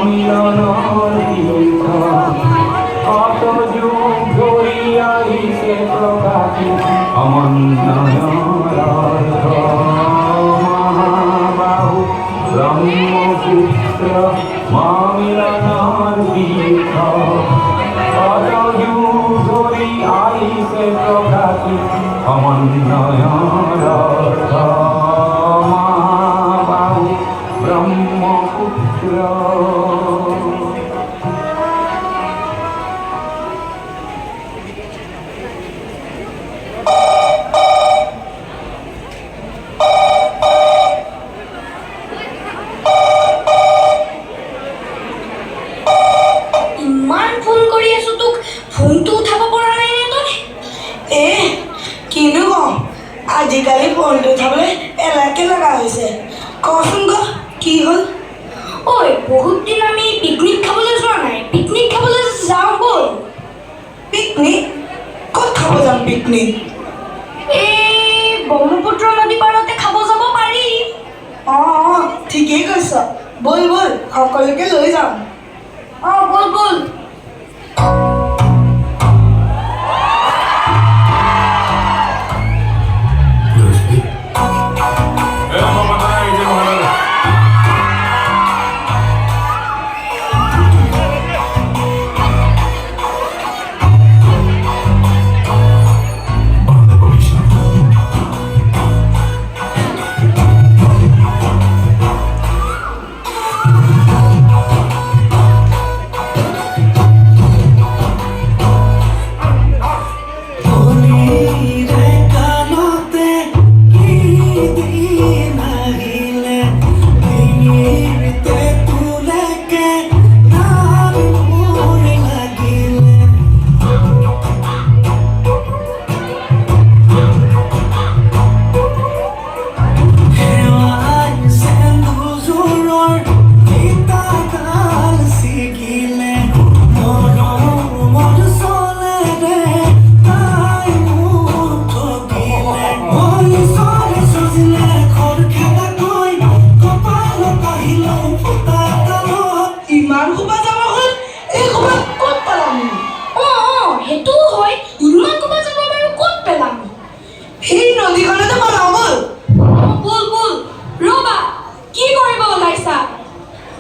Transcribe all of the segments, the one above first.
মিলনৰ তীৰ্থ কত যুগ ধৰি আহিছে প্ৰকাশী সমন্বয়ৰ অৰ্থ মহাবাহু ব্ৰহ্মপুত্ৰ মিলনৰ তীৰ্থ কত যুগ ধৰি আহিছে প্ৰকাশী সমন্বয়ৰ অৰ্থ মহাবাহু ব্ৰহ্মপুত্ৰ ইমান ফোন কৰি আছো তোক ফোনটো উঠাব পৰা নাই নে তই কিনো কম আজিকালি ফোনটো উঠাবলৈ এলাকে লগা হৈছে কচোন ক কি হ'ল ঐ বহুত দিন আমি পিকনিক খাবলৈ যোৱা নাই পিকনিক খাবলৈ যাওঁ ব'ল পিকনিক ক'ত খাব যাম পিকনিক এই ব্ৰহ্মপুত্ৰ নদী পাৰতে খাব যাব পাৰি অঁ ঠিকেই কৈছ ব'ল ব'ল সকলোকে লৈ যাম ব'ল ব'ল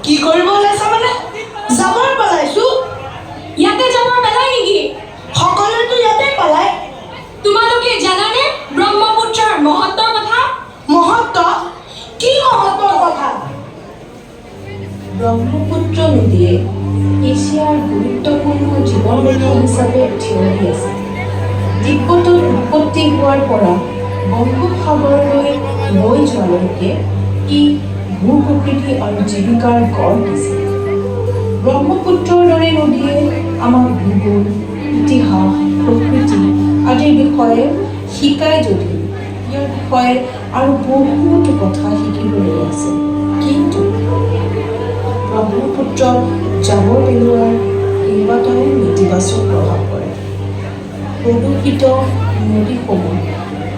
কি কৰিব ওলাইছা মানে জাবৰ পেলাইছো ইয়াতে জাবৰ পেলাই নেকি সকলোতো ইয়াতে পেলাই তোমালোকে জানানে ব্ৰহ্মপুত্ৰৰ মহত্বৰ কথা মহত্ব কি মহত্বৰ কথা ব্ৰহ্মপুত্ৰ নদীয়ে এছিয়াৰ গুৰুত্বপূৰ্ণ জীৱন ৰেখা হিচাপে থিয় দি আছে তিব্বতত উৎপত্তি হোৱাৰ পৰা বংগোপসাগৰলৈ বৈ যোৱালৈকে ই ভূ প্ৰকৃতি আৰু জীৱিকাৰ গঢ় দিছে ব্ৰহ্মপুত্ৰৰ দৰে নদীয়ে আমাক ভূগোল ইতিহাস প্ৰকৃতি আদিৰ বিষয়ে শিকায় যদিও ইয়াৰ বিষয়ে আৰু বহুতো কথা শিকিবলৈ আছে কিন্তু ব্ৰহ্মপুত্ৰত জাবৰ পেলোৱাৰ কেইবাটাও নেতিবাচক প্ৰভাৱ পৰে প্ৰদূষিত নদীসমূহ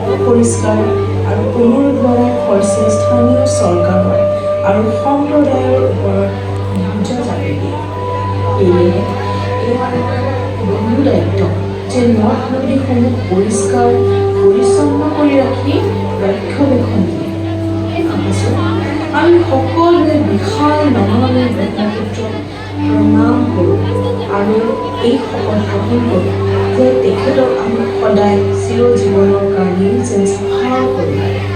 অপৰিষ্কাৰ আৰু পুনৰুদ্ধাৰৰ খৰচে স্থানীয় চৰকাৰৰ আৰু সম্প্ৰদায়ৰ ওপৰত বোজা জাপি দিয়ে সেয়েহে এয়া বহু দায়িত্ব যে নদ নদীসমূহ পৰিষ্কাৰ পৰিচ্ছন্ন কৰি ৰাখি ৰক্ষণাবেক্ষণ দিয়ে ভাবিছোঁ আমি সকলোৱে বিশাল নমামী ব্ৰহ্মপুত্ৰক প্ৰণাম কৰোঁ আৰু এই শপত গ্ৰহণ কৰোঁ যে তেখেতক আমি সদায় চিৰজীৱনৰ কাৰণে যেন চাফা কৰি